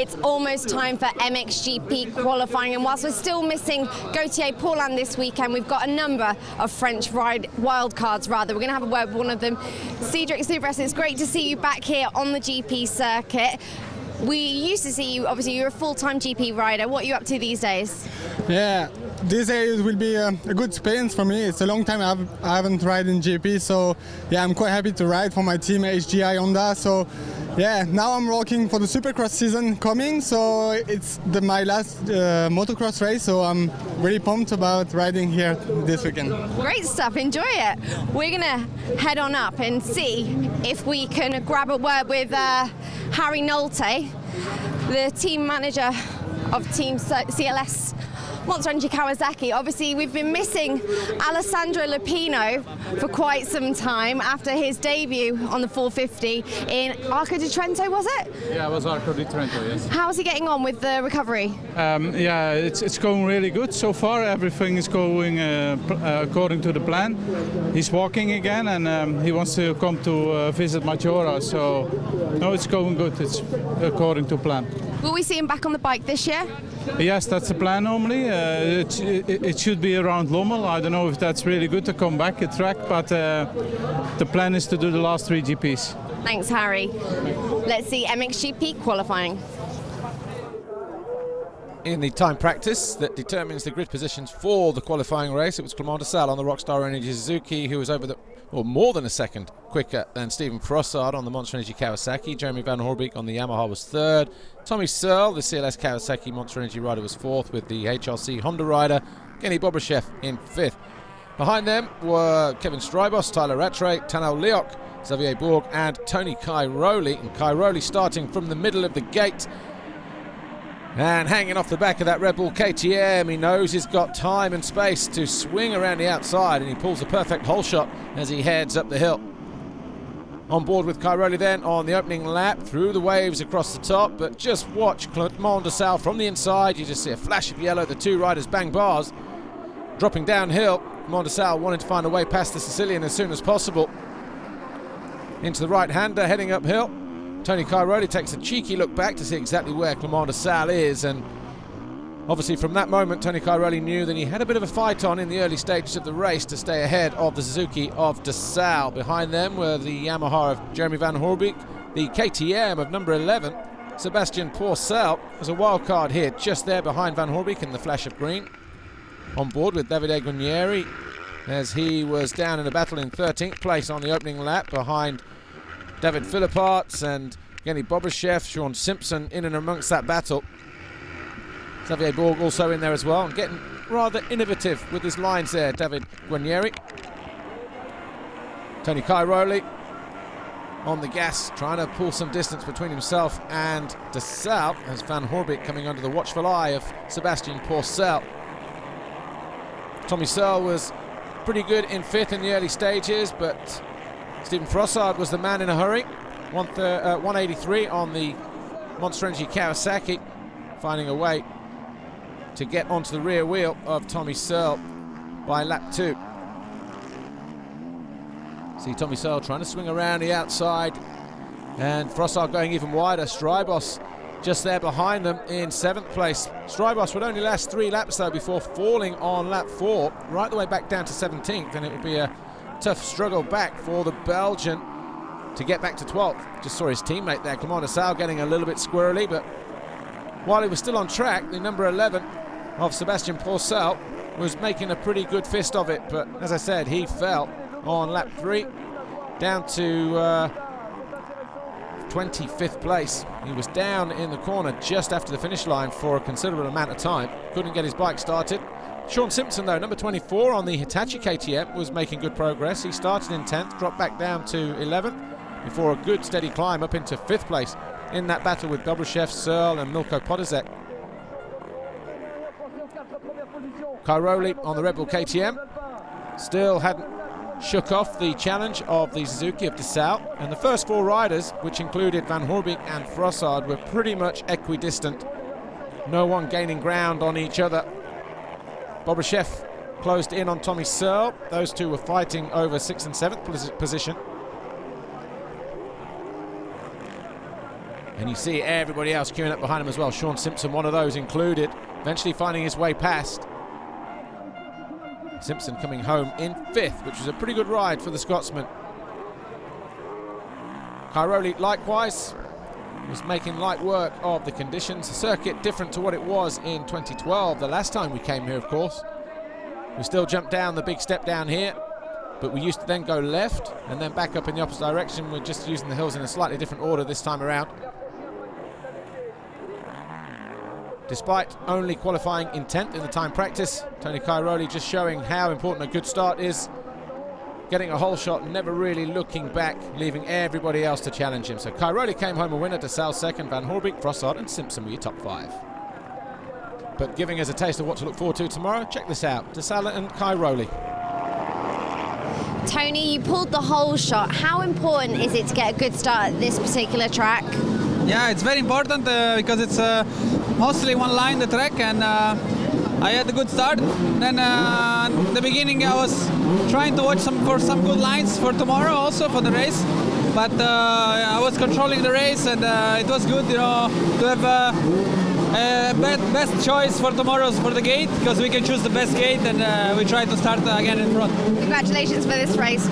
It's almost time for MXGP qualifying, and whilst we're still missing Gauthier Paulin this weekend, we've got a number of French wildcards. We're going to have a word with one of them. Cedric Soubras, it's great to see you back here on the GP circuit. We used to see you, obviously you're a full-time GP rider. What are you up to these days? Yeah, these days will be a good experience for me. It's a long time I haven't ridden in GP, so yeah, I'm quite happy to ride for my team HGI Honda. So yeah, now I'm working for the Supercross season coming, so it's my last motocross race, so I'm really pumped about riding here this weekend. Great stuff, enjoy it. We're gonna head on up and see if we can grab a word with Harry Nolte, the team manager of Team CLS Monster Energy Kawasaki. Obviously, we've been missing Alessandro Lupino for quite some time after his debut on the 450 in Arco di Trento, was it? Yeah, it was Arco di Trento, yes. How's he getting on with the recovery? Yeah, it's going really good so far. Everything is going according to the plan. He's walking again, and he wants to come to visit Maggiora, so no, it's going good. It's according to plan. Will we see him back on the bike this year? Yes, that's the plan normally. It should be around Lommel. I don't know if that's really good to come back at track, but the plan is to do the last 3 GPs. Thanks, Harry. Let's see MXGP qualifying. In the time practice that determines the grid positions for the qualifying race, it was Clément de Sale on the Rockstar Energy Suzuki who was more than a second quicker than Stephen Frossard on the Monster Energy Kawasaki. Jeremy Van Hoorbeek on the Yamaha was third. Tommy Searle, the CLS Kawasaki Monster Energy rider, was fourth, with the HRC Honda rider Kenny Bobryshev in fifth. Behind them were Kevin Strybos, Tyler Rattray, Tanel Leok, Xavier Bourg and Tony Cairoli. And Cairoli starting from the middle of the gate and hanging off the back of that Red Bull KTM. He knows he's got time and space to swing around the outside, and he pulls a perfect hole shot as he heads up the hill. On board with Cairoli then on the opening lap, through the waves across the top, but just watch Clément de Sale from the inside. You just see a flash of yellow, the two riders bang bars. Dropping downhill, Clément de Sale wanting to find a way past the Sicilian as soon as possible. Into the right-hander, heading uphill. Tony Cairoli takes a cheeky look back to see exactly where Clément de Sale is, and obviously from that moment Tony Cairoli knew that he had a bit of a fight on in the early stages of the race to stay ahead of the Suzuki of de Sale. Behind them were the Yamaha of Jeremy Van Hoorbeek, the KTM of number 11, Sebastian Pourcel as a wild card here, just there behind Van Hoorbeek in the flash of green. On board with Davide Guarnieri as he was down in a battle in 13th place on the opening lap behind David Philipparts and Kenny Bobryshev. Sean Simpson in and amongst that battle. Xavier Bourg also in there as well, and getting rather innovative with his lines there, David Guarnieri. Tony Cairoli on the gas, trying to pull some distance between himself and de Sale, as Van Hoorbeek coming under the watchful eye of Sebastian Pourcel. Tommy Searle was pretty good in fifth in the early stages, but Stephen Frossard was the man in a hurry. 183 on the Monster Energy Kawasaki, finding a way to get onto the rear wheel of Tommy Searle by lap 2. See Tommy Searle trying to swing around the outside, and Frossard going even wider. Strybos just there behind them in 7th place. Strybos would only last 3 laps though before falling on lap 4, right the way back down to 17th, and it would be a tough struggle back for the Belgian to get back to 12th. Just saw his teammate there, Clément de Sale, getting a little bit squirrely, but while he was still on track, the number 11 of Sebastian Pourcel was making a pretty good fist of it, but as I said, he fell on lap 3 down to 25th place. He was down in the corner just after the finish line for a considerable amount of time. Couldn't get his bike started. Sean Simpson though, number 24 on the Hitachi KTM, was making good progress. He started in 10th, dropped back down to 11th before a good steady climb up into 5th place in that battle with Bobryshev, Searle and Milko Podizek. Cairoli on the Red Bull KTM still hadn't shook off the challenge of the Suzuki of de Sale, and the first 4 riders, which included Van Hoorbeek and Frossard, were pretty much equidistant. No one gaining ground on each other. Bobryshev closed in on Tommy Searle. Those two were fighting over 6th and 7th position. And you see everybody else queuing up behind him as well. Sean Simpson, one of those included, eventually finding his way past. Simpson coming home in 5th, which was a pretty good ride for the Scotsman. Cairoli likewise was making light work of the conditions. A circuit different to what it was in 2012, the last time we came here, of course. We still jumped down the big step down here, but we used to then go left and then back up in the opposite direction. We're just using the hills in a slightly different order this time around. Despite only qualifying in 10th in the time practice, Tony Cairoli just showing how important a good start is. Getting a whole shot, never really looking back, leaving everybody else to challenge him. So Cairoli came home a winner, De Salle second, Van Hoorbeek, Frossard and Simpson were your top 5. But giving us a taste of what to look forward to tomorrow, check this out, De Salle and Cairoli. Tony, you pulled the whole shot. How important is it to get a good start at this particular track? Yeah, it's very important because it's mostly one line, the track, and I had a good start. Then in the beginning I was trying to watch for some good lines for tomorrow also for the race, but I was controlling the race, and it was good, you know, to have best choice for tomorrow's for the gate, because we can choose the best gate, and we try to start again in front. Congratulations for this race.